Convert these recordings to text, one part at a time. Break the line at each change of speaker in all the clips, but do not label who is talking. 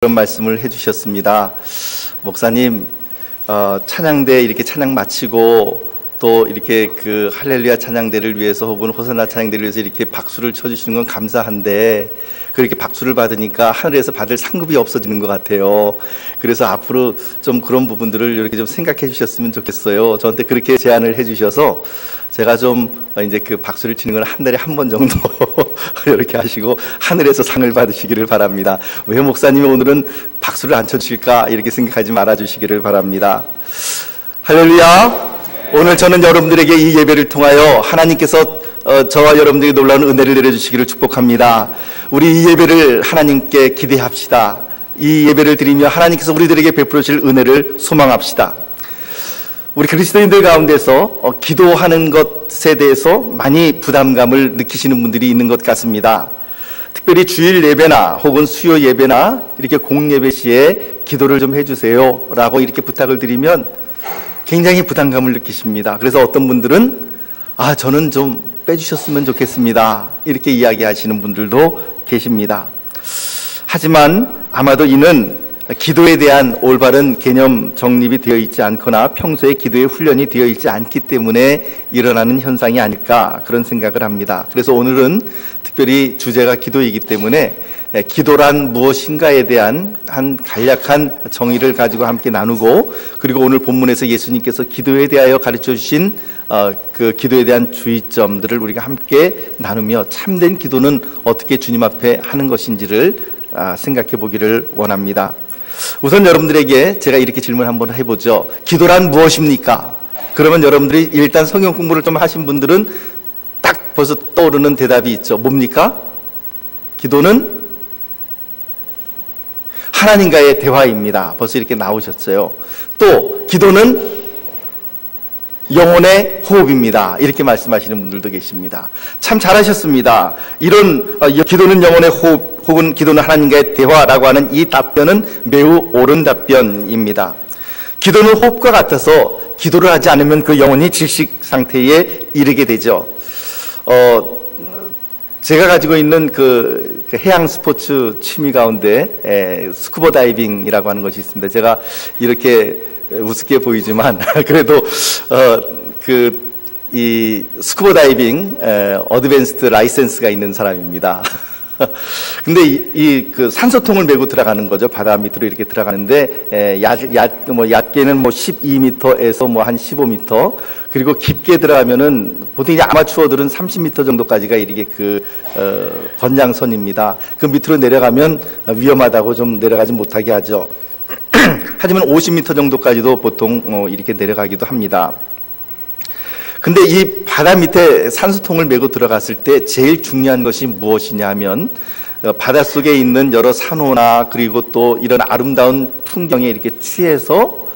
그런 말씀을 해주셨습니다. 목사님, 찬양대 이렇게 찬양 마치고 또 이렇게 그 할렐루야 찬양대를 위해서 혹은 호산나 찬양대를 위해서 이렇게 박수를 쳐주시는 건 감사한데 그렇게 박수를 받으니까 하늘에서 받을 상급이 없어지는 것 같아요. 그래서 앞으로 좀 그런 부분들을 이렇게 좀 생각해 주셨으면 좋겠어요. 저한테 그렇게 제안을 해 주셔서 제가 좀 이제 그 박수를 치는 걸 한 달에 한 번 정도 이렇게 하시고 하늘에서 상을 받으시기를 바랍니다. 왜 목사님이 오늘은 박수를 안 쳐주실까 이렇게 생각하지 말아 주시기를 바랍니다. 할렐루야. 오늘 저는 여러분들에게 이 예배를 통하여 하나님께서 저와 여러분들에게 놀라운 은혜를 내려주시기를 축복합니다. 우리 이 예배를 하나님께 기대합시다. 이 예배를 드리며 하나님께서 우리들에게 베풀어 주실 은혜를 소망합시다. 우리 그리스도인들 가운데서 기도하는 것에 대해서 많이 부담감을 느끼시는 분들이 있는 것 같습니다. 특별히 주일 예배나 혹은 수요 예배나 이렇게 공예배 시에 기도를 좀 해주세요 라고 이렇게 부탁을 드리면 굉장히 부담감을 느끼십니다. 그래서 어떤 분들은 저는 좀 빼주셨으면 좋겠습니다 이렇게 이야기하시는 분들도 계십니다. 하지만 아마도 이는 기도에 대한 올바른 개념 정립이 되어 있지 않거나 평소에 기도의 훈련이 되어 있지 않기 때문에 일어나는 현상이 아닐까 그런 생각을 합니다. 그래서 오늘은 특별히 주제가 기도이기 때문에 기도란 무엇인가에 대한 한 간략한 정의를 가지고 함께 나누고, 그리고 오늘 본문에서 예수님께서 기도에 대하여 가르쳐 주신 그 기도에 대한 주의점들을 우리가 함께 나누며 참된 기도는 어떻게 주님 앞에 하는 것인지를 생각해 보기를 원합니다. 우선 여러분들에게 제가 이렇게 질문 한번 해보죠. 기도란 무엇입니까? 그러면 여러분들이 일단 성경 공부를 좀 하신 분들은 딱 벌써 떠오르는 대답이 있죠. 뭡니까? 기도는 하나님과의 대화입니다. 벌써 이렇게 나오셨어요. 또 기도는 영혼의 호흡입니다. 이렇게 말씀하시는 분들도 계십니다. 참 잘하셨습니다. 이런 기도는 영혼의 호흡 혹은 기도는 하나님과의 대화라고 하는 이 답변은 매우 옳은 답변입니다. 기도는 호흡과 같아서 기도를 하지 않으면 그 영혼이 질식 상태에 이르게 되죠. 제가 가지고 있는 그 해양 스포츠 취미 가운데 스쿠버 다이빙이라고 하는 것이 있습니다. 제가 이렇게 우습게 보이지만 그래도 이 스쿠버 다이빙 어드밴스드 라이센스가 있는 사람입니다. 근데 그 산소통을 메고 들어가는 거죠. 바다 밑으로 이렇게 들어가는데 얕게는 12m에서 한 15m, 그리고 깊게 들어가면은 보통 이제 아마추어들은 30m 정도까지가 이렇게 권장선입니다. 그 밑으로 내려가면 위험하다고 좀 내려가지 못하게 하죠. 하지만 50m 정도까지도 보통 이렇게 내려가기도 합니다. 근데 이 바다 밑에 산소통을 메고 들어갔을 때 제일 중요한 것이 무엇이냐 하면 바닷속에 있는 여러 산호나 그리고 또 이런 아름다운 풍경에 이렇게 취해서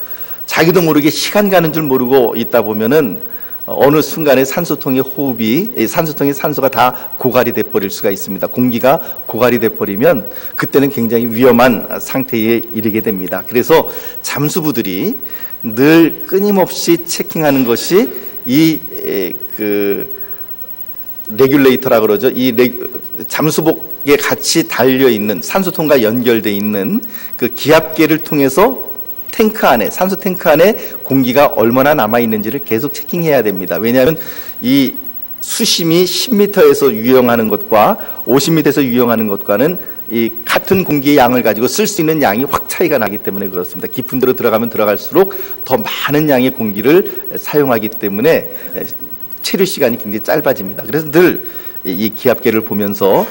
자기도 모르게 시간 가는 줄 모르고 있다 보면은 어느 순간에 산소통의 산소가 다 고갈이 돼 버릴 수가 있습니다. 공기가 고갈이 돼 버리면 그때는 굉장히 위험한 상태에 이르게 됩니다. 그래서 잠수부들이 늘 끊임없이 체킹하는 것이 레귤레이터라 그러죠. 잠수복에 같이 달려 있는 산소통과 연결되어 있는 그 기압계를 통해서 산소 탱크 안에 공기가 얼마나 남아 있는지를 계속 체킹해야 됩니다. 왜냐하면 이 수심이 10m에서 유영하는 것과 50m에서 유영하는 것과는 이 같은 공기의 양을 가지고 쓸 수 있는 양이 확 차이가 나기 때문에 그렇습니다. 깊은 데로 들어가면 들어갈수록 더 많은 양의 공기를 사용하기 때문에 체류 시간이 굉장히 짧아집니다. 그래서 늘 이 기압계를 보면서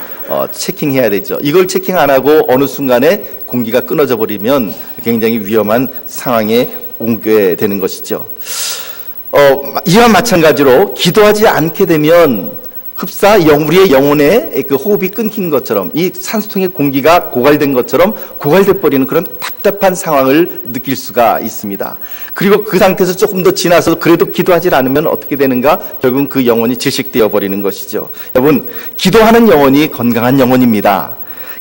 체킹해야 되죠. 이걸 체킹 안 하고 어느 순간에 공기가 끊어져 버리면 굉장히 위험한 상황에 오게 되는 것이죠. 이와 마찬가지로 기도하지 않게 되면 흡사 우리의 영혼의 그 호흡이 끊긴 것처럼 이 산소통의 공기가 고갈된 것처럼 고갈돼 버리는 그런 답답한 상황을 느낄 수가 있습니다. 그리고 그 상태에서 조금 더 지나서 그래도 기도하지 않으면 어떻게 되는가? 결국은 그 영혼이 질식되어 버리는 것이죠. 여러분, 기도하는 영혼이 건강한 영혼입니다.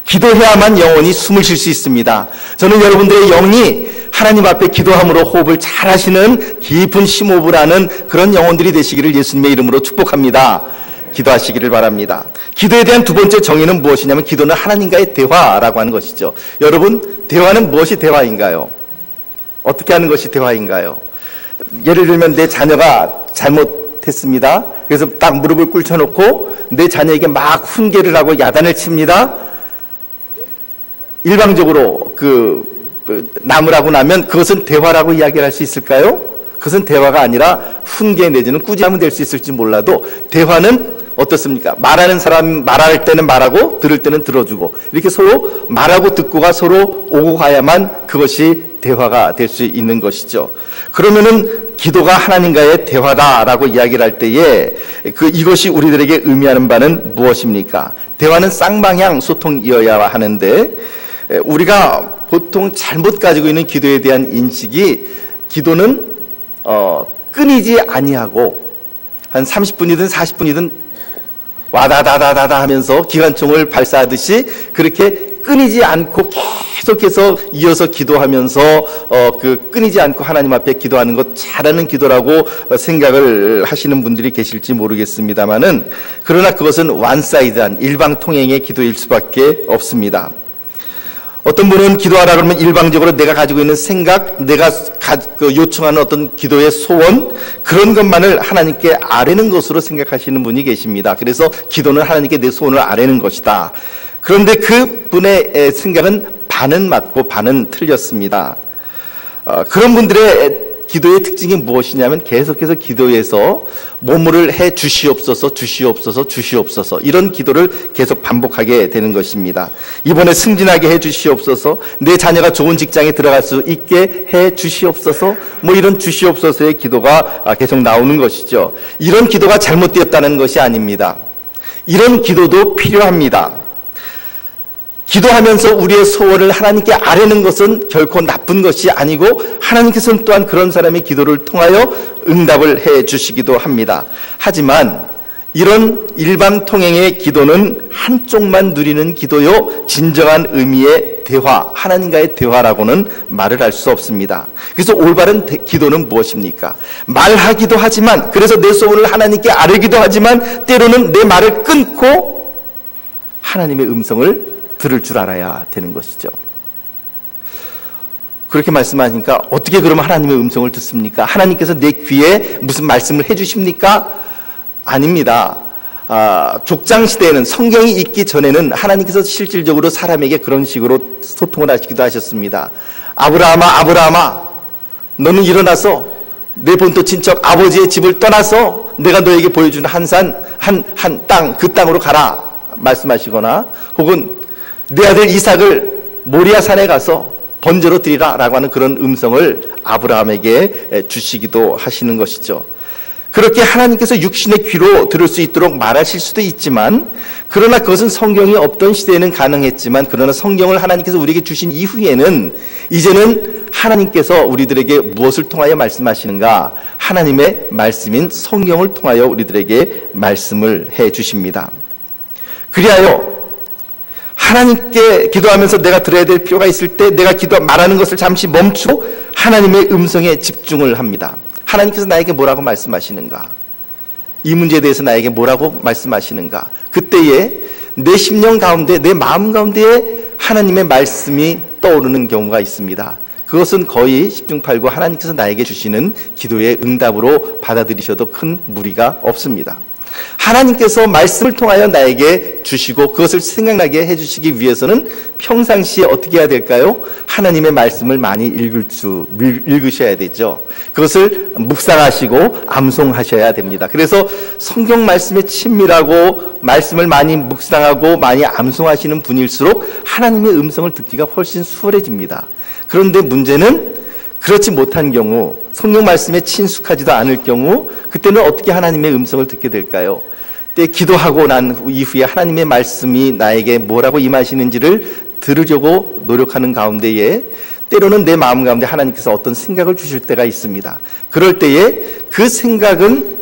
기도해야만 영혼이 숨을 쉴 수 있습니다. 저는 여러분들의 영이 하나님 앞에 기도함으로 호흡을 잘 하시는 깊은 심호흡을 하는 그런 영혼들이 되시기를 예수님의 이름으로 축복합니다. 기도하시기를 바랍니다. 기도에 대한 두 번째 정의는 무엇이냐면 기도는 하나님과의 대화라고 하는 것이죠. 여러분, 대화는 무엇이 대화인가요? 어떻게 하는 것이 대화인가요? 예를 들면 내 자녀가 잘못했습니다. 그래서 딱 무릎을 꿇혀놓고 내 자녀에게 막 훈계를 하고 야단을 칩니다. 일방적으로 나무라고 나면 그것은 대화라고 이야기를 할 수 있을까요? 그것은 대화가 아니라 훈계 내지는 꾸지람은 될 수 있을지 몰라도 대화는 어떻습니까? 말하는 사람 말할 때는 말하고 들을 때는 들어주고 이렇게 서로 말하고 듣고가 서로 오고 가야만 그것이 대화가 될 수 있는 것이죠. 그러면은 기도가 하나님과의 대화다라고 이야기를 할 때에 이것이 우리들에게 의미하는 바는 무엇입니까? 대화는 쌍방향 소통이어야 하는데 우리가 보통 잘못 가지고 있는 기도에 대한 인식이 기도는 끊이지 아니하고 한 30분이든 40분이든 와다다다다다 하면서 기관총을 발사하듯이 그렇게 끊이지 않고 계속해서 이어서 기도하면서 끊이지 않고 하나님 앞에 기도하는 것 잘하는 기도라고 생각을 하시는 분들이 계실지 모르겠습니다만은 그러나 그것은 완사이드한 일방통행의 기도일 수밖에 없습니다. 어떤 분은 기도하라 그러면 일방적으로 내가 가지고 있는 생각, 내가 요청하는 어떤 기도의 소원, 그런 것만을 하나님께 아뢰는 것으로 생각하시는 분이 계십니다. 그래서 기도는 하나님께 내 소원을 아뢰는 것이다. 그런데 그 분의 생각은 반은 맞고 반은 틀렸습니다. 그런 분들의 기도의 특징이 무엇이냐면 계속해서 기도에서 뭐뭐를 해 주시옵소서 주시옵소서 주시옵소서 이런 기도를 계속 반복하게 되는 것입니다. 이번에 승진하게 해 주시옵소서, 내 자녀가 좋은 직장에 들어갈 수 있게 해 주시옵소서, 뭐 이런 주시옵소서의 기도가 계속 나오는 것이죠. 이런 기도가 잘못되었다는 것이 아닙니다. 이런 기도도 필요합니다. 기도하면서 우리의 소원을 하나님께 아뢰는 것은 결코 나쁜 것이 아니고 하나님께서는 또한 그런 사람의 기도를 통하여 응답을 해 주시기도 합니다. 하지만 이런 일방통행의 기도는 한쪽만 누리는 기도요, 진정한 의미의 대화, 하나님과의 대화라고는 말을 할 수 없습니다. 그래서 올바른 기도는 무엇입니까? 말하기도 하지만, 그래서 내 소원을 하나님께 아뢰기도 하지만 때로는 내 말을 끊고 하나님의 음성을 들을 줄 알아야 되는 것이죠. 그렇게 말씀하니까 어떻게 그러면 하나님의 음성을 듣습니까? 하나님께서 내 귀에 무슨 말씀을 해주십니까? 아닙니다. 족장시대에는, 성경이 있기 전에는 하나님께서 실질적으로 사람에게 그런 식으로 소통을 하시기도 하셨습니다. 아브라함아, 아브라함아, 너는 일어나서 내 본토 친척 아버지의 집을 떠나서 내가 너에게 보여준 한 산, 한 땅, 그 땅으로 가라 말씀하시거나, 혹은 내 아들 이삭을 모리아 산에 가서 번제로 드리라 라고 하는 그런 음성을 아브라함에게 주시기도 하시는 것이죠. 그렇게 하나님께서 육신의 귀로 들을 수 있도록 말하실 수도 있지만, 그러나 그것은 성경이 없던 시대에는 가능했지만, 그러나 성경을 하나님께서 우리에게 주신 이후에는 이제는 하나님께서 우리들에게 무엇을 통하여 말씀하시는가? 하나님의 말씀인 성경을 통하여 우리들에게 말씀을 해 주십니다. 그리하여 하나님께 기도하면서 내가 들어야 될 필요가 있을 때 내가 말하는 것을 잠시 멈추고 하나님의 음성에 집중을 합니다. 하나님께서 나에게 뭐라고 말씀하시는가? 이 문제에 대해서 나에게 뭐라고 말씀하시는가? 그때에 내 심령 가운데, 내 마음 가운데에 하나님의 말씀이 떠오르는 경우가 있습니다. 그것은 거의 10중 8구 하나님께서 나에게 주시는 기도의 응답으로 받아들이셔도 큰 무리가 없습니다. 하나님께서 말씀을 통하여 나에게 주시고 그것을 생각나게 해주시기 위해서는 평상시에 어떻게 해야 될까요? 하나님의 말씀을 많이 읽으셔야 되죠. 그것을 묵상하시고 암송하셔야 됩니다. 그래서 성경 말씀에 친밀하고 말씀을 많이 묵상하고 많이 암송하시는 분일수록 하나님의 음성을 듣기가 훨씬 수월해집니다. 그런데 문제는 그렇지 못한 경우, 성경 말씀에 친숙하지도 않을 경우, 그때는 어떻게 하나님의 음성을 듣게 될까요? 때 기도하고 난 이후에 하나님의 말씀이 나에게 뭐라고 임하시는지를 들으려고 노력하는 가운데에 때로는 내 마음 가운데 하나님께서 어떤 생각을 주실 때가 있습니다. 그럴 때에 그 생각은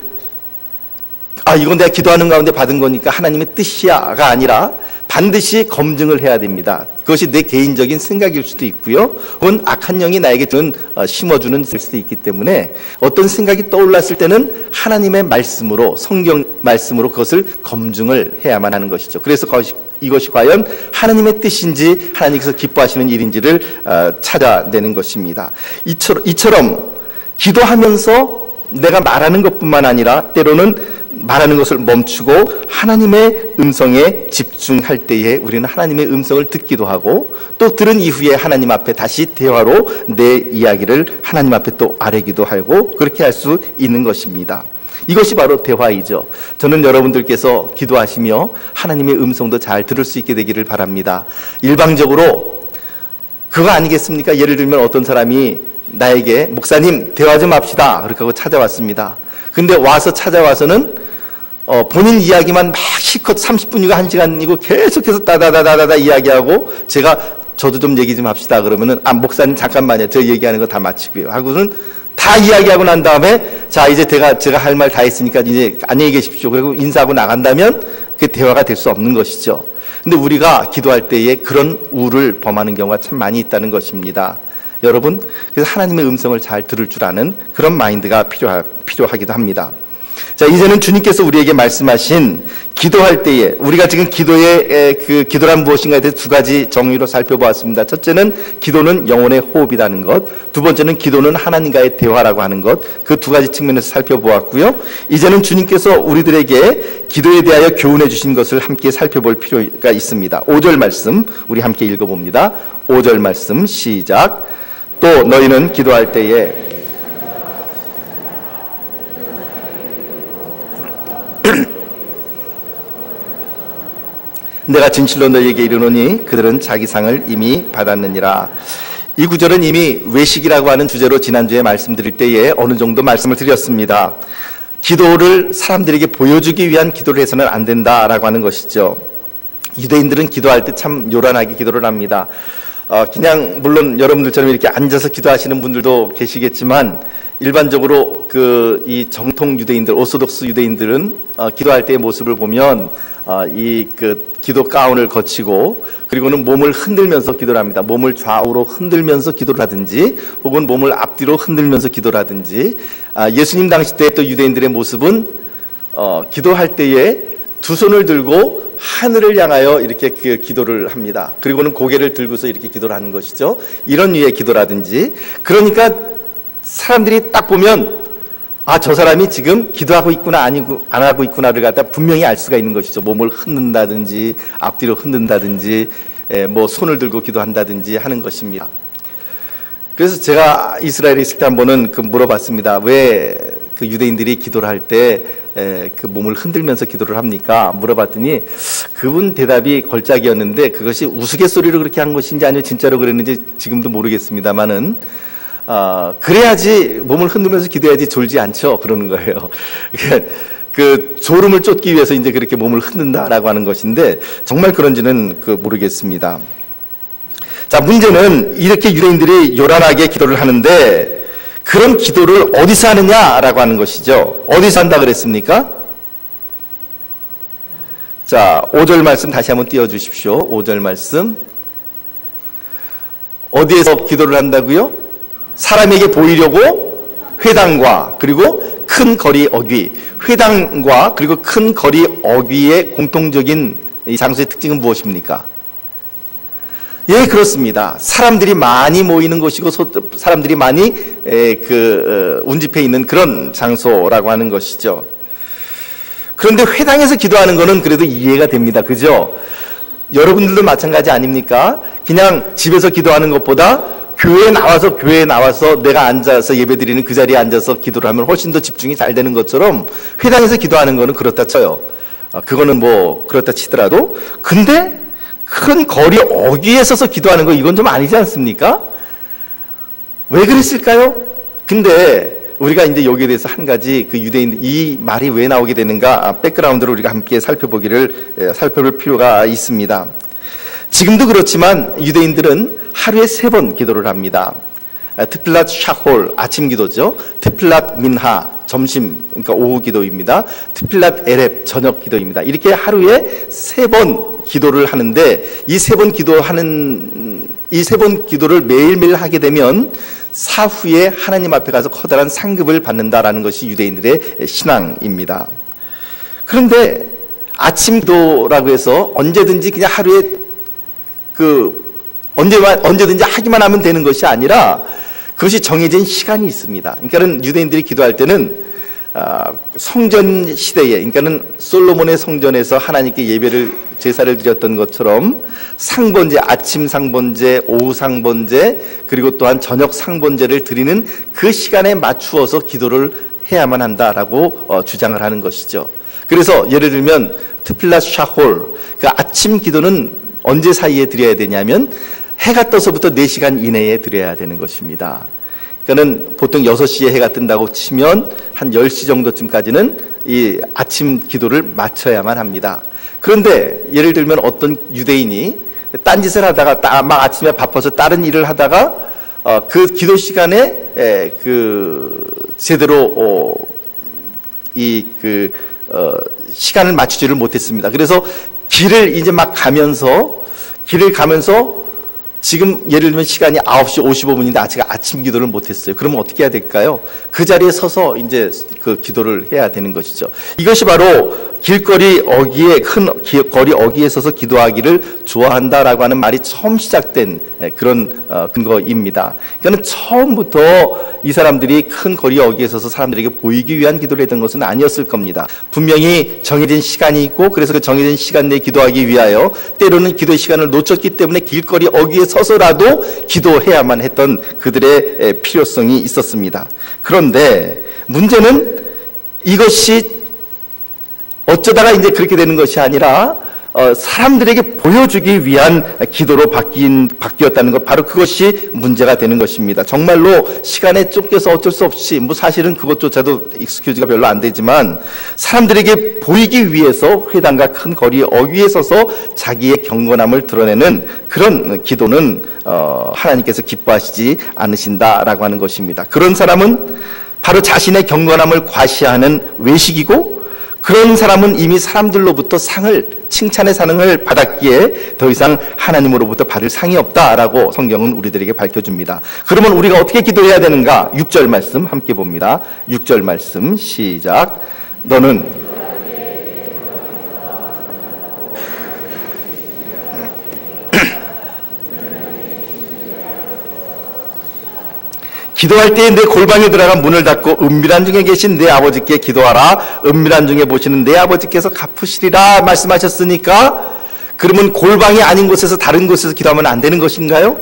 이건 내가 기도하는 가운데 받은 거니까 하나님의 뜻이야가 아니라 반드시 검증을 해야 됩니다. 그것이 내 개인적인 생각일 수도 있고요. 혹은 악한 영이 나에게 심어주는 수도 있기 때문에 어떤 생각이 떠올랐을 때는 하나님의 말씀으로, 성경 말씀으로 그것을 검증을 해야만 하는 것이죠. 그래서 이것이 과연 하나님의 뜻인지, 하나님께서 기뻐하시는 일인지를 찾아내는 것입니다. 이처럼 기도하면서 내가 말하는 것뿐만 아니라 때로는 말하는 것을 멈추고 하나님의 음성에 집중할 때에 우리는 하나님의 음성을 듣기도 하고, 또 들은 이후에 하나님 앞에 다시 대화로 내 이야기를 하나님 앞에 또 아뢰기도 하고, 그렇게 할 수 있는 것입니다. 이것이 바로 대화이죠. 저는 여러분들께서 기도하시며 하나님의 음성도 잘 들을 수 있게 되기를 바랍니다. 일방적으로 그거 아니겠습니까? 예를 들면 어떤 사람이 나에게 목사님 대화 좀 합시다 그렇게 하고 찾아왔습니다. 근데 찾아와서는 본인 이야기만 막 실컷 30분이고 1시간이고 계속해서 다다다다다 이야기하고, 저도 좀 얘기 좀 합시다 그러면은 목사님 잠깐만요, 저 얘기하는 거 다 마치고요 하고는 다 이야기하고 난 다음에 자 이제 제가 할 말 다 했으니까 이제 안녕히 계십시오 그리고 인사하고 나간다면 그게 대화가 될 수 없는 것이죠. 근데 우리가 기도할 때에 그런 우를 범하는 경우가 참 많이 있다는 것입니다. 여러분, 그래서 하나님의 음성을 잘 들을 줄 아는 그런 마인드가 필요하기도 합니다. 자, 이제는 주님께서 우리에게 말씀하신 기도할 때에 우리가 지금 기도란 무엇인가에 대해서 두 가지 정의로 살펴보았습니다. 첫째는 기도는 영혼의 호흡이라는 것, 두 번째는 기도는 하나님과의 대화라고 하는 것, 그 두 가지 측면에서 살펴보았고요. 이제는 주님께서 우리들에게 기도에 대하여 교훈해 주신 것을 함께 살펴볼 필요가 있습니다. 5절 말씀 우리 함께 읽어봅니다. 5절 말씀 시작. 또 너희는 기도할 때에 내가 진실로 너희에게 이르노니 그들은 자기 상을 이미 받았느니라. 이 구절은 이미 외식이라고 하는 주제로 지난주에 말씀드릴 때에 어느 정도 말씀을 드렸습니다. 기도를 사람들에게 보여주기 위한 기도를 해서는 안 된다라고 하는 것이죠. 유대인들은 기도할 때 참 요란하게 기도를 합니다. 그냥 물론 여러분들처럼 이렇게 앉아서 기도하시는 분들도 계시겠지만, 일반적으로 이 정통 유대인들, 오소독스 유대인들은 기도할 때의 모습을 보면 기도 가운을 거치고, 그리고는 몸을 흔들면서 기도를 합니다. 몸을 좌우로 흔들면서 기도를 하든지, 혹은 몸을 앞뒤로 흔들면서 기도를 하든지. 예수님 당시 때 또 유대인들의 모습은 기도할 때에 두 손을 들고 하늘을 향하여 이렇게 기도를 합니다. 그리고는 고개를 들고서 이렇게 기도를 하는 것이죠. 이런 류의 기도라든지. 그러니까 사람들이 딱 보면 저 사람이 지금 기도하고 있구나 안 하고 있구나를 갖다 분명히 알 수가 있는 것이죠. 몸을 흔든다든지 앞뒤로 흔든다든지 뭐 손을 들고 기도한다든지 하는 것입니다. 그래서 제가 이스라엘에 있을 때 한 번은 물어봤습니다. 왜 유대인들이 기도를 할 때 몸을 흔들면서 기도를 합니까? 물어봤더니 그분 대답이 걸작이었는데, 그것이 우스갯소리로 그렇게 한 것인지 아니면 진짜로 그랬는지 지금도 모르겠습니다만은 그래야지, 몸을 흔들면서 기도해야지 졸지 않죠, 그러는 거예요. 졸음을 쫓기 위해서 이제 그렇게 몸을 흔든다라고 하는 것인데, 정말 그런지는 모르겠습니다. 자, 문제는 이렇게 유대인들이 요란하게 기도를 하는데, 그런 기도를 어디서 하느냐라고 하는 것이죠. 어디서 한다 그랬습니까? 자, 5절 말씀 다시 한번 띄워주십시오. 5절 말씀. 어디에서 기도를 한다고요? 사람에게 보이려고 회당과 그리고 큰 거리 어귀. 회당과 그리고 큰 거리 어귀의 공통적인 이 장소의 특징은 무엇입니까? 예, 그렇습니다. 사람들이 많이 모이는 곳이고 사람들이 많이 운집해 있는 그런 장소라고 하는 것이죠. 그런데 회당에서 기도하는 거는 그래도 이해가 됩니다. 그죠? 여러분들도 마찬가지 아닙니까? 그냥 집에서 기도하는 것보다 교회에 나와서 내가 앉아서 예배드리는 그 자리에 앉아서 기도를 하면 훨씬 더 집중이 잘 되는 것처럼 회당에서 기도하는 거는 그렇다 쳐요. 그거는 뭐 그렇다 치더라도, 근데 큰 거리 어귀에 서서 기도하는 거, 이건 좀 아니지 않습니까? 왜 그랬을까요? 근데 우리가 이제 여기에 대해서 한 가지 유대인들 이 말이 왜 나오게 되는가, 백그라운드를 우리가 함께 살펴볼 필요가 있습니다. 지금도 그렇지만 유대인들은 하루에 3번 기도를 합니다. 트필랏 샤홀, 아침 기도죠. 트필랏 민하, 점심, 그러니까 오후 기도입니다. 트필랏 에렙, 저녁 기도입니다. 이렇게 하루에 3번 기도를 하는데 이 3번 기도를 매일매일 하게 되면 사후에 하나님 앞에 가서 커다란 상급을 받는다라는 것이 유대인들의 신앙입니다. 그런데 아침 기도라고 해서 언제든지 그냥 하루에 언제든지 하기만 하면 되는 것이 아니라 그것이 정해진 시간이 있습니다. 그러니까는 유대인들이 기도할 때는 성전 시대에, 그러니까는 솔로몬의 성전에서 하나님께 제사를 드렸던 것처럼 상번제, 아침 상번제, 오후 상번제, 그리고 또한 저녁 상번제를 드리는 그 시간에 맞추어서 기도를 해야만 한다라고 주장을 하는 것이죠. 그래서 예를 들면 트필랏 샤홀, 그 아침 기도는 언제 사이에 드려야 되냐면 해가 떠서부터 4시간 이내에 드려야 되는 것입니다. 그러니까는 보통 6시에 해가 뜬다고 치면 한 10시 정도쯤까지는 이 아침 기도를 마쳐야만 합니다. 그런데 예를 들면 어떤 유대인이 딴짓을 하다가 막 아침에 바빠서 다른 일을 하다가 그 기도 시간에 제대로 시간을 맞추지를 못했습니다. 그래서 길을 가면서 지금 예를 들면 시간이 9시 55분인데 아직 아침 기도를 못했어요. 그러면 어떻게 해야 될까요? 그 자리에 서서 이제 그 기도를 해야 되는 것이죠. 이것이 바로 큰 거리 어귀에 서서 기도하기를 좋아한다라고 하는 말이 처음 시작된 그런 근거입니다. 그러니까 처음부터 이 사람들이 큰 거리 어귀에 서서 사람들에게 보이기 위한 기도를 했던 것은 아니었을 겁니다. 분명히 정해진 시간이 있고 그래서 그 정해진 시간 내에 기도하기 위하여 때로는 기도의 시간을 놓쳤기 때문에 길거리 어귀에 서서라도 기도해야만 했던 그들의 필요성이 있었습니다. 그런데 문제는 이것이 어쩌다가 이제 그렇게 되는 것이 아니라 사람들에게 보여주기 위한 기도로 바뀌었다는 것, 바로 그것이 문제가 되는 것입니다. 정말로 시간에 쫓겨서 어쩔 수 없이 사실은 그것조차도 익스큐즈가 별로 안 되지만 사람들에게 보이기 위해서 회당과 큰 거리 어귀에 서서 자기의 경건함을 드러내는 그런 기도는 하나님께서 기뻐하시지 않으신다라고 하는 것입니다. 그런 사람은 바로 자신의 경건함을 과시하는 외식이고 그런 사람은 이미 사람들로부터 칭찬의 상을 받았기에 더 이상 하나님으로부터 받을 상이 없다라고 성경은 우리들에게 밝혀줍니다. 그러면 우리가 어떻게 기도해야 되는가? 6절 말씀 함께 봅니다. 6절 말씀 시작. 너는 기도할 때에 내 골방에 들어가 문을 닫고 은밀한 중에 계신 내 아버지께 기도하라. 은밀한 중에 보시는 내 아버지께서 갚으시리라 말씀하셨으니까 그러면 골방이 아닌 곳에서 다른 곳에서 기도하면 안 되는 것인가요?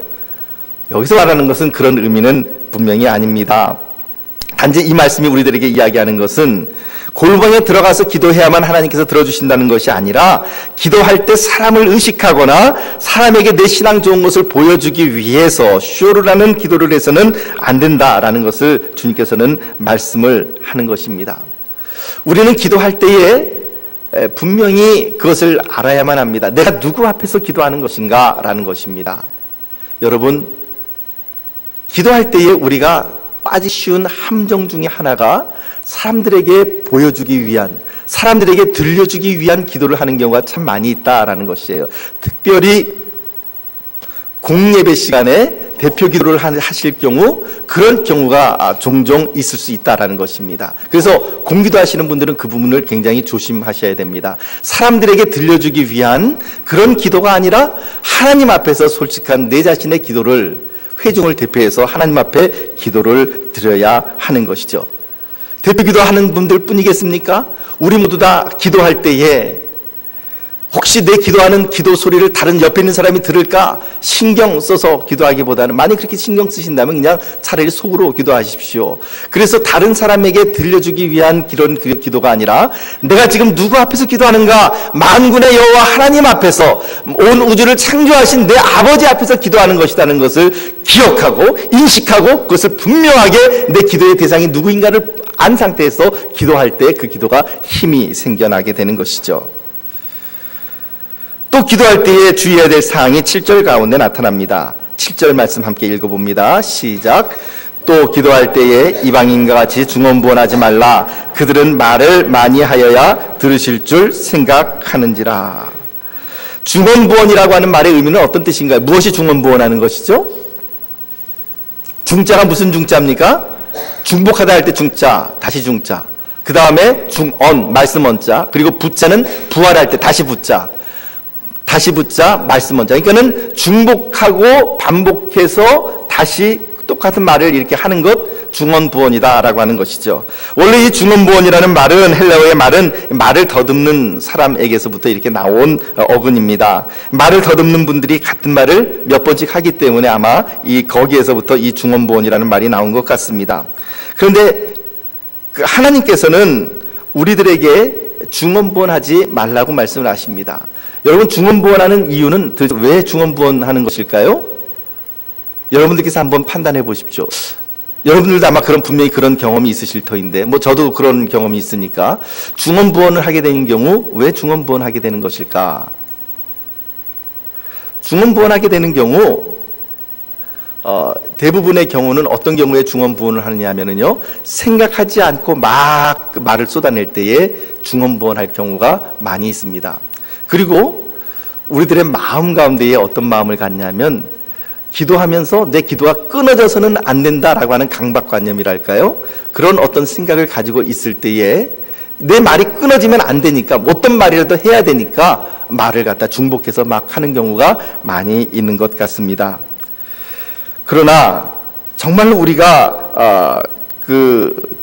여기서 말하는 것은 그런 의미는 분명히 아닙니다. 단지 이 말씀이 우리들에게 이야기하는 것은 골방에 들어가서 기도해야만 하나님께서 들어주신다는 것이 아니라 기도할 때 사람을 의식하거나 사람에게 내 신앙 좋은 것을 보여주기 위해서 쇼를 하는 기도를 해서는 안 된다라는 것을 주님께서는 말씀을 하는 것입니다. 우리는 기도할 때에 분명히 그것을 알아야만 합니다. 내가 누구 앞에서 기도하는 것인가 라는 것입니다. 여러분, 기도할 때에 우리가 빠지기 쉬운 함정 중에 하나가 사람들에게 보여주기 위한, 사람들에게 들려주기 위한 기도를 하는 경우가 참 많이 있다라는 것이에요. 특별히 공예배 시간에 대표 기도를 하실 경우 그런 경우가 종종 있을 수 있다라는 것입니다. 그래서 공기도 하시는 분들은 그 부분을 굉장히 조심하셔야 됩니다. 사람들에게 들려주기 위한 그런 기도가 아니라 하나님 앞에서 솔직한 내 자신의 기도를, 회중을 대표해서 하나님 앞에 기도를 드려야 하는 것이죠. 대표 기도하는 분들 뿐이겠습니까? 우리 모두 다 기도할 때에 혹시 내 기도하는 기도 소리를 다른 옆에 있는 사람이 들을까 신경 써서 기도하기보다는, 만약 그렇게 신경 쓰신다면 그냥 차라리 속으로 기도하십시오. 그래서 다른 사람에게 들려주기 위한 그런 기도가 아니라 내가 지금 누구 앞에서 기도하는가? 만군의 여호와 하나님 앞에서, 온 우주를 창조하신 내 아버지 앞에서 기도하는 것이라는 것을 기억하고 인식하고 그것을 분명하게 내 기도의 대상이 누구인가를 안 상태에서 기도할 때 그 기도가 힘이 생겨나게 되는 것이죠. 또 기도할 때에 주의해야 될 사항이 7절 가운데 나타납니다. 7절 말씀 함께 읽어봅니다. 시작. 또 기도할 때에 이방인과 같이 중언부언하지 말라. 그들은 말을 많이 하여야 들으실 줄 생각하는지라. 중언부언이라고 하는 말의 의미는 어떤 뜻인가요? 무엇이 중언부언하는 것이죠? 중자가 무슨 중자입니까? 중복하다 할 때 중자, 다시 중자. 그 다음에 중언, 말씀 언자. 그리고 부자는 부활할 때 다시 부자. 다시 붙자, 말씀 원자. 그러니까는 중복하고 반복해서 다시 똑같은 말을 이렇게 하는 것, 중언부언이다라고 하는 것이죠. 원래 이 중언부언이라는 말은, 헬라어의 말은 말을 더듬는 사람에게서부터 이렇게 나온 어근입니다. 말을 더듬는 분들이 같은 말을 몇 번씩 하기 때문에 아마 거기에서부터 이 중언부언이라는 말이 나온 것 같습니다. 그런데 하나님께서는 우리들에게 중언부언하지 말라고 말씀을 하십니다. 여러분, 중언부언하는 이유는 도대체 왜 중언부언하는 것일까요? 여러분들께서 한번 판단해 보십시오. 여러분들도 아마 분명히 그런 경험이 있으실 터인데, 저도 그런 경험이 있으니까, 중언부언을 하게 되는 경우 왜 중언부언하게 되는 것일까? 중언부언하게 되는 경우 대부분의 경우는 어떤 경우에 중언부언을 하느냐 하면은요, 생각하지 않고 막 말을 쏟아낼 때에 중언부언할 경우가 많이 있습니다. 그리고 우리들의 마음 가운데에 어떤 마음을 갖냐면, 기도하면서 내 기도가 끊어져서는 안 된다라고 하는 강박관념이랄까요? 그런 어떤 생각을 가지고 있을 때에 내 말이 끊어지면 안 되니까, 어떤 말이라도 해야 되니까 말을 갖다 중복해서 막 하는 경우가 많이 있는 것 같습니다. 그러나 정말로 우리가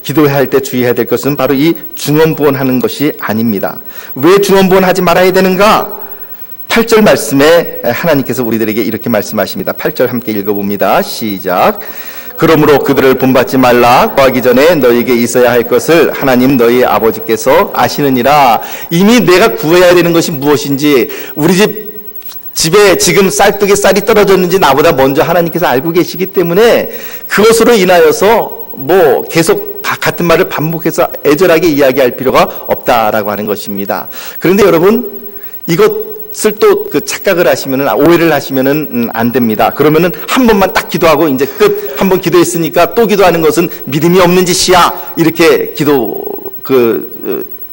기도해야 할 때 주의해야 될 것은 바로 이 중언부언하는 것이 아닙니다. 왜 중언부언하지 말아야 되는가? 8절 말씀에 하나님께서 우리들에게 이렇게 말씀하십니다. 8절 함께 읽어봅니다. 시작. 그러므로 그들을 본받지 말라. 구하기 전에 너희에게 있어야 할 것을 하나님 너희 아버지께서 아시느니라. 이미 내가 구해야 되는 것이 무엇인지, 우리 집에 지금 쌀뜨기 쌀이 떨어졌는지 나보다 먼저 하나님께서 알고 계시기 때문에 그것으로 인하여서 계속 같은 말을 반복해서 애절하게 이야기할 필요가 없다라고 하는 것입니다. 그런데 여러분, 이것을 또 착각을 하시면은, 오해를 하시면은 안 됩니다. 그러면은 한 번만 딱 기도하고 이제 끝. 한 번 기도했으니까 또 기도하는 것은 믿음이 없는 짓이야. 이렇게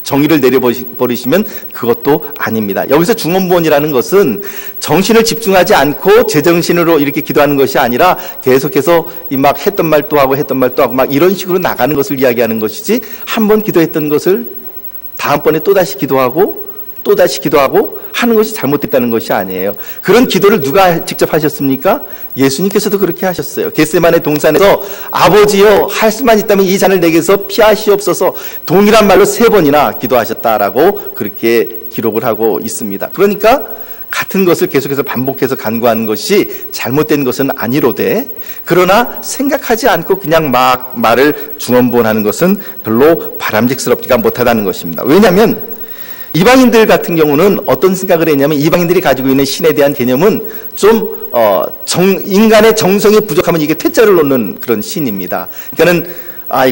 정의를 내려버리시면 그것도 아닙니다. 여기서 중언부언이라는 것은 정신을 집중하지 않고 제정신으로 이렇게 기도하는 것이 아니라 계속해서 막 했던 말 또 하고 했던 말 또 하고 막 이런 식으로 나가는 것을 이야기하는 것이지, 한 번 기도했던 것을 다음번에 또다시 기도하고 또다시 기도하고 하는 것이 잘못됐다는 것이 아니에요. 그런 기도를 누가 직접 하셨습니까? 예수님께서도 그렇게 하셨어요. 겟세마네 동산에서 아버지여, 할 수만 있다면 이 잔을 내게서 피하시옵소서 동일한 말로 3번이나 기도하셨다라고 그렇게 기록을 하고 있습니다. 그러니까 같은 것을 계속해서 반복해서 간구하는 것이 잘못된 것은 아니로되, 그러나 생각하지 않고 그냥 막 말을 중언부언하는 것은 별로 바람직스럽지가 못하다는 것입니다. 왜냐하면 이방인들 같은 경우는 어떤 생각을 했냐면, 이방인들이 가지고 있는 신에 대한 개념은 좀 인간의 정성이 부족하면 이게 퇴짜를 놓는 그런 신입니다. 그러니까는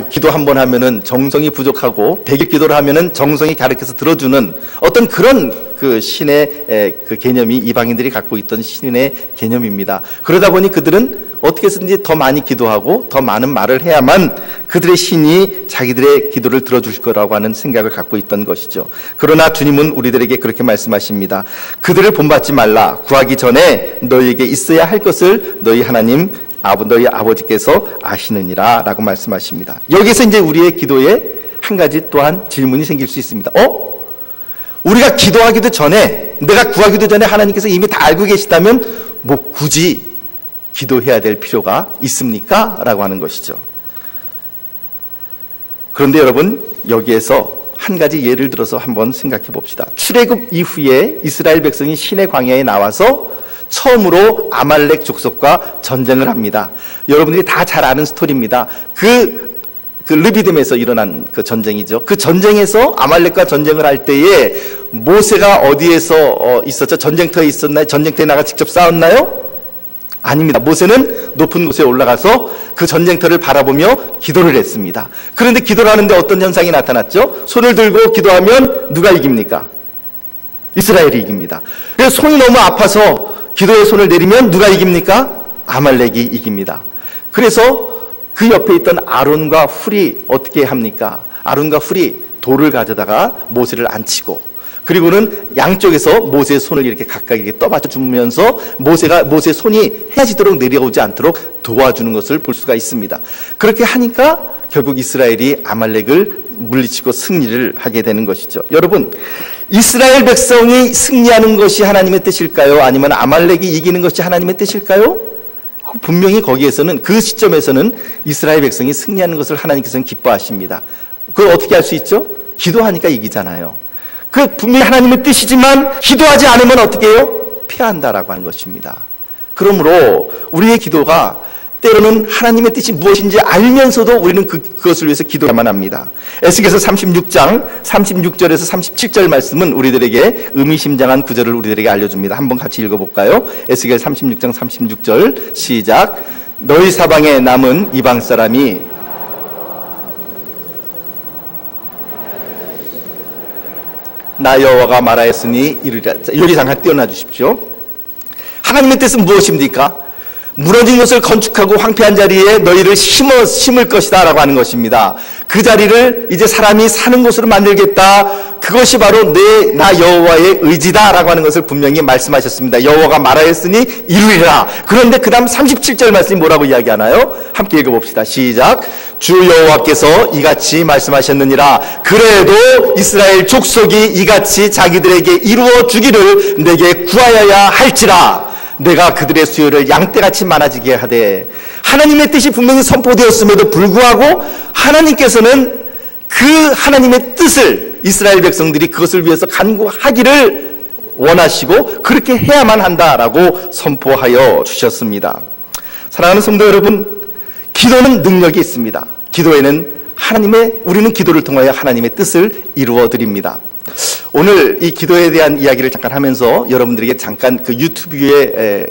기도 한 번 하면은 정성이 부족하고 100일 기도를 하면은 정성이 가르쳐서 들어주는 어떤 그런 신의 개념이 이방인들이 갖고 있던 신의 개념입니다. 그러다 보니 그들은 어떻게 해서든지 더 많이 기도하고 더 많은 말을 해야만 그들의 신이 자기들의 기도를 들어주실 거라고 하는 생각을 갖고 있던 것이죠. 그러나 주님은 우리들에게 그렇게 말씀하십니다. 그들을 본받지 말라. 구하기 전에 너희에게 있어야 할 것을 너희 하나님 너희 아버지께서 아시느니라 라고 말씀하십니다. 여기서 이제 우리의 기도에 한 가지 또한 질문이 생길 수 있습니다. 우리가 기도하기도 전에, 내가 구하기도 전에 하나님께서 이미 다 알고 계시다면 굳이 기도해야 될 필요가 있습니까? 라고 하는 것이죠. 그런데 여러분, 여기에서 한 가지 예를 들어서 한번 생각해 봅시다. 출애굽 이후에 이스라엘 백성이 시내 광야에 나와서 처음으로 아말렉 족속과 전쟁을 합니다. 여러분들이 다 잘 아는 스토리입니다. 그 르비딤에서 일어난 그 전쟁이죠. 그 전쟁에서 아말렉과 전쟁을 할 때에 모세가 어디에서 있었죠? 전쟁터에 있었나요? 전쟁터에 나가 직접 싸웠나요? 아닙니다. 모세는 높은 곳에 올라가서 그 전쟁터를 바라보며 기도를 했습니다. 그런데 기도를 하는데 어떤 현상이 나타났죠? 손을 들고 기도하면 누가 이깁니까? 이스라엘이 이깁니다. 그래서 손이 너무 아파서 기도의 손을 내리면 누가 이깁니까? 아말렉이 이깁니다. 그래서 그 옆에 있던 아론과 훌이 어떻게 합니까? 아론과 훌이 돌을 가져다가 모세를 앉히고, 그리고는 양쪽에서 모세의 손을 이렇게 각각 이렇게 떠받쳐 주면서 모세의 손이 헤어지도록 내려오지 않도록 도와주는 것을 볼 수가 있습니다. 그렇게 하니까 결국 이스라엘이 아말렉을 물리치고 승리를 하게 되는 것이죠. 여러분, 이스라엘 백성이 승리하는 것이 하나님의 뜻일까요? 아니면 아말렉이 이기는 것이 하나님의 뜻일까요? 분명히 거기에서는, 그 시점에서는 이스라엘 백성이 승리하는 것을 하나님께서는 기뻐하십니다. 그걸 어떻게 할 수 있죠? 기도하니까 이기잖아요. 그 분명히 하나님의 뜻이지만 기도하지 않으면 어떻게 해요? 패한다라고 하는 것입니다. 그러므로 우리의 기도가 때로는 하나님의 뜻이 무엇인지 알면서도 우리는 그것을 위해서 기도해야만 합니다. 에스겔서 36장 36절에서 37절 말씀은 우리들에게 의미심장한 구절을 우리들에게 알려줍니다. 한번 같이 읽어볼까요? 에스겔 36장 36절 시작. 너희 사방에 남은 이방 사람이 나 여호와가 말하였으니 이르리라. 여기 잠깐 띄어놔 주십시오. 하나님의 뜻은 무엇입니까? 무너진 것을 건축하고 황폐한 자리에 너희를 심을 것이다 라고 하는 것입니다. 그 자리를 이제 사람이 사는 곳으로 만들겠다. 그것이 바로 나 여호와의 의지다 라고 하는 것을 분명히 말씀하셨습니다. 여호와가 말하였으니 이루리라. 그런데 그 다음 37절 말씀이 뭐라고 이야기하나요? 함께 읽어봅시다. 시작. 주 여호와께서 이같이 말씀하셨느니라. 그래도 이스라엘 족속이 이같이 자기들에게 이루어 주기를 내게 구하여야 할지라. 내가 그들의 수요를 양떼같이 많아지게 하되. 하나님의 뜻이 분명히 선포되었음에도 불구하고 하나님께서는 그 하나님의 뜻을 이스라엘 백성들이 그것을 위해서 간구하기를 원하시고 그렇게 해야만 한다라고 선포하여 주셨습니다. 사랑하는 성도 여러분, 기도는 능력이 있습니다. 기도에는 우리는 기도를 통하여 하나님의 뜻을 이루어 드립니다. 오늘 이 기도에 대한 이야기를 잠깐 하면서 여러분들에게 잠깐 그 유튜브에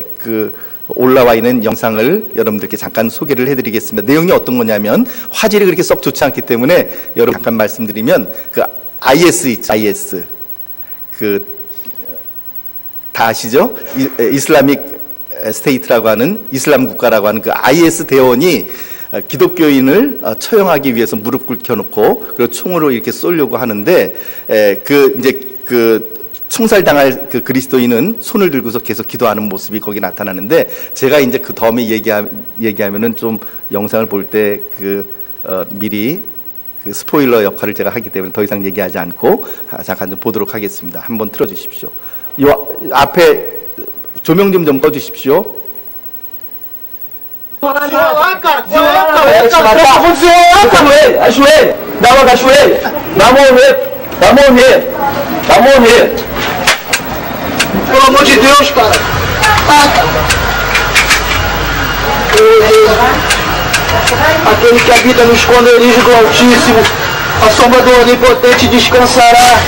올라와 있는 영상을 여러분들께 잠깐 소개를 해드리겠습니다. 내용이 어떤 거냐면, 화질이 그렇게 썩 좋지 않기 때문에 여러분 잠깐 말씀드리면, 그 IS 있죠, IS. 다 아시죠? 이슬라믹 스테이트라고 하는, 이슬람 국가라고 하는 그 IS 대원이 기독교인을 처형하기 위해서 무릎 꿇혀놓고 그리고 총으로 이렇게 쏘려고 하는데, 총살당할 그 그리스도인은 손을 들고서 계속 기도하는 모습이 거기 나타나는데, 제가 이제 그 다음에 얘기하면은 좀 영상을 볼 때 미리 그 스포일러 역할을 제가 하기 때문에 더 이상 얘기하지 않고 잠깐 좀 보도록 하겠습니다. 한번 틀어주십시오. 요 앞에 조명 좀 꺼주십시오.
Ajoelhe, dá logo ajoelhe, dá a mão nele, pelo amor de Deus, cara. Aquele que habita no esconderijo do Altíssimo, a sombra do Onipotente descansará.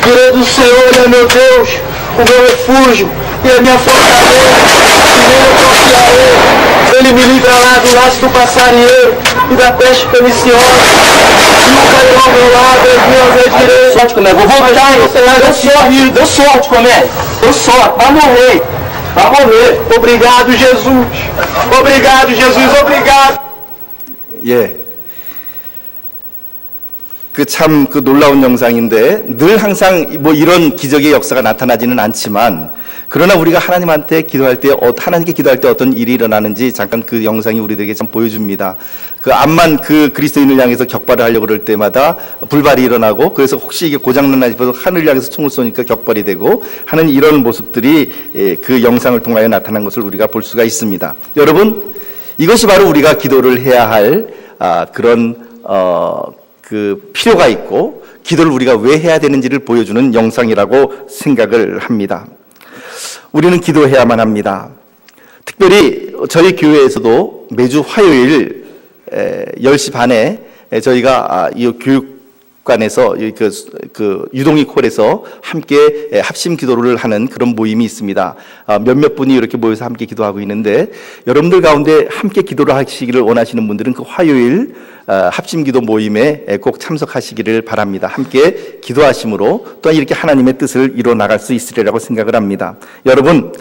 Direi do Senhor, Ele é meu Deus, o meu refúgio e a minha fortaleza, e nele eu confiarei. Ele me livrará do laço do passarinheiro e da peste perniciosa. Nunca irá ao meu lado, as minhas é direito. Sorte comigo, vou voltar, deu sorte comigo. Deu sorte, vai morrer. Obrigado, Jesus. Obrigado, Jesus, obrigado.
예. 참 놀라운 영상인데, 늘 항상 뭐 이런 기적의 역사가 나타나지는 않지만, 그러나 우리가 하나님께 기도할 때 어떤 일이 일어나는지 잠깐 그 영상이 우리들에게 참 보여줍니다. 암만 그리스도인을 향해서 격발을 하려고 그럴 때마다 불발이 일어나고, 그래서 혹시 이게 고장났나 싶어서 하늘을 향해서 총을 쏘니까 격발이 되고 하는 이런 모습들이 그 영상을 통하여 나타난 것을 우리가 볼 수가 있습니다. 여러분, 이것이 바로 우리가 기도를 해야 할 그런 필요가 있고, 기도를 우리가 왜 해야 되는지를 보여주는 영상이라고 생각을 합니다. 우리는 기도해야만 합니다. 특별히 저희 교회에서도 매주 화요일 10시 반에 저희가 이 교육관에서 유동희 콜에서 함께 합심 기도를 하는 그런 모임이 있습니다. 몇몇 분이 이렇게 모여서 함께 기도하고 있는데, 여러분들 가운데 함께 기도를 하시기를 원하시는 분들은 그 화요일 합심 기도 모임에 꼭 참석하시기를 바랍니다. 함께 기도하심으로 또한 이렇게 하나님의 뜻을 이루어 나갈 수 있으리라고 생각을 합니다. 여러분,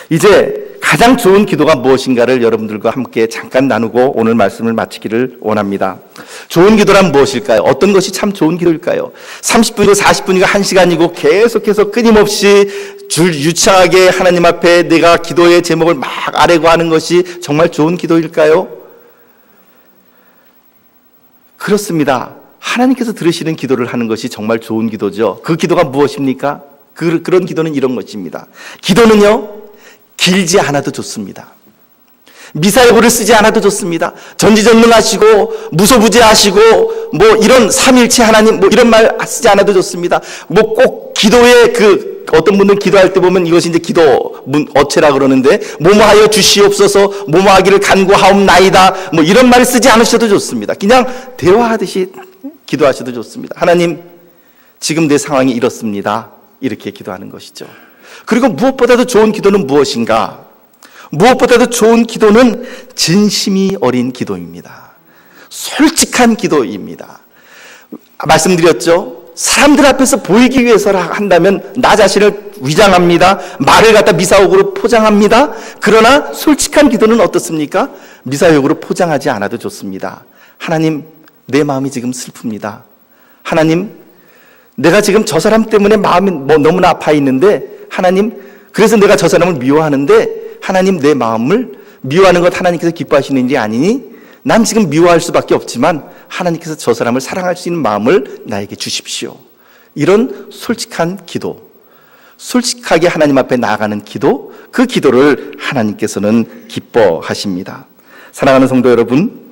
이제 가장 좋은 기도가 무엇인가를 여러분들과 함께 잠깐 나누고 오늘 말씀을 마치기를 원합니다. 좋은 기도란 무엇일까요? 어떤 것이 참 좋은 기도일까요? 30분이고 40분이고 1시간이고 계속해서 끊임없이 줄유창하게 하나님 앞에 내가 기도의 제목을 막 아뢰고 하는 것이 정말 좋은 기도일까요? 그렇습니다. 하나님께서 들으시는 기도를 하는 것이 정말 좋은 기도죠. 그 기도가 무엇입니까? 그런 기도는 이런 것입니다. 기도는요, 길지 않아도 좋습니다. 미사여구를 쓰지 않아도 좋습니다. 전지전능하시고 무소부재하시고 뭐 이런 삼일체 하나님 뭐 이런 말 쓰지 않아도 좋습니다. 뭐 꼭 기도의 어떤 분들은 기도할 때 보면 이것이 이제 기도 어체라 그러는데 뭐뭐하여 주시옵소서 뭐뭐하기를 간구하옵나이다 뭐 이런 말 쓰지 않으셔도 좋습니다. 그냥 대화하듯이 기도하셔도 좋습니다. 하나님, 지금 내 상황이 이렇습니다. 이렇게 기도하는 것이죠. 그리고 무엇보다도 좋은 기도는 무엇인가? 무엇보다도 좋은 기도는 진심이 어린 기도입니다. 솔직한 기도입니다. 말씀드렸죠? 사람들 앞에서 보이기 위해서 한다면 나 자신을 위장합니다. 말을 갖다 미사역으로 포장합니다. 그러나 솔직한 기도는 어떻습니까? 미사역으로 포장하지 않아도 좋습니다. 하나님, 내 마음이 지금 슬픕니다. 하나님, 내가 지금 저 사람 때문에 마음이 너무나 아파 있는데 하나님, 그래서 내가 저 사람을 미워하는데 하나님, 내 마음을 미워하는 것 하나님께서 기뻐하시는 일이 아니니 난 지금 미워할 수밖에 없지만 하나님께서 저 사람을 사랑할 수 있는 마음을 나에게 주십시오. 이런 솔직한 기도, 솔직하게 하나님 앞에 나아가는 기도, 그 기도를 하나님께서는 기뻐하십니다. 사랑하는 성도 여러분,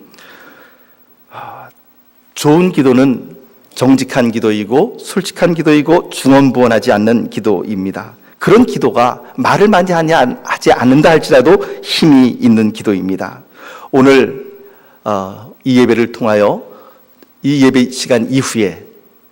좋은 기도는 정직한 기도이고 솔직한 기도이고 중언부언하지 않는 기도입니다. 그런 기도가 말을 많이 하지 않는다 할지라도 힘이 있는 기도입니다. 오늘 이 예배를 통하여 이 예배 시간 이후에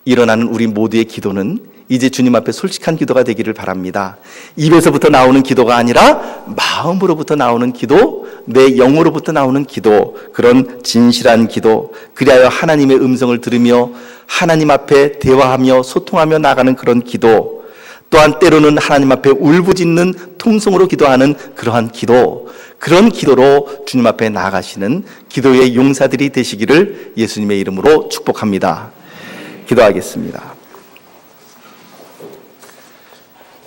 일어나는 우리 모두의 기도는 이제 주님 앞에 솔직한 기도가 되기를 바랍니다. 입에서부터 나오는 기도가 아니라 마음으로부터 나오는 기도, 내 영으로부터 나오는 기도, 그런 진실한 기도, 그리하여 하나님의 음성을 들으며 하나님 앞에 대화하며 소통하며 나가는 그런 기도, 또한 때로는 하나님 앞에 울부짖는 통성으로 기도하는 그러한 기도, 그런 기도로 주님 앞에 나아가시는 기도의 용사들이 되시기를 예수님의 이름으로 축복합니다. 기도하겠습니다.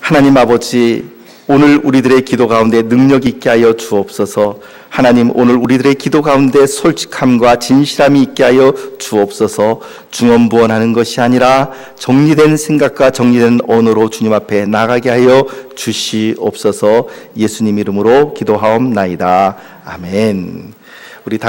하나님 아버지, 오늘 우리들의 기도 가운데 능력 있게 하여 주옵소서. 하나님, 오늘 우리들의 기도 가운데 솔직함과 진실함이 있게 하여 주옵소서. 중언부언하는 것이 아니라 정리된 생각과 정리된 언어로 주님 앞에 나가게 하여 주시옵소서. 예수님 이름으로 기도하옵나이다. 아멘.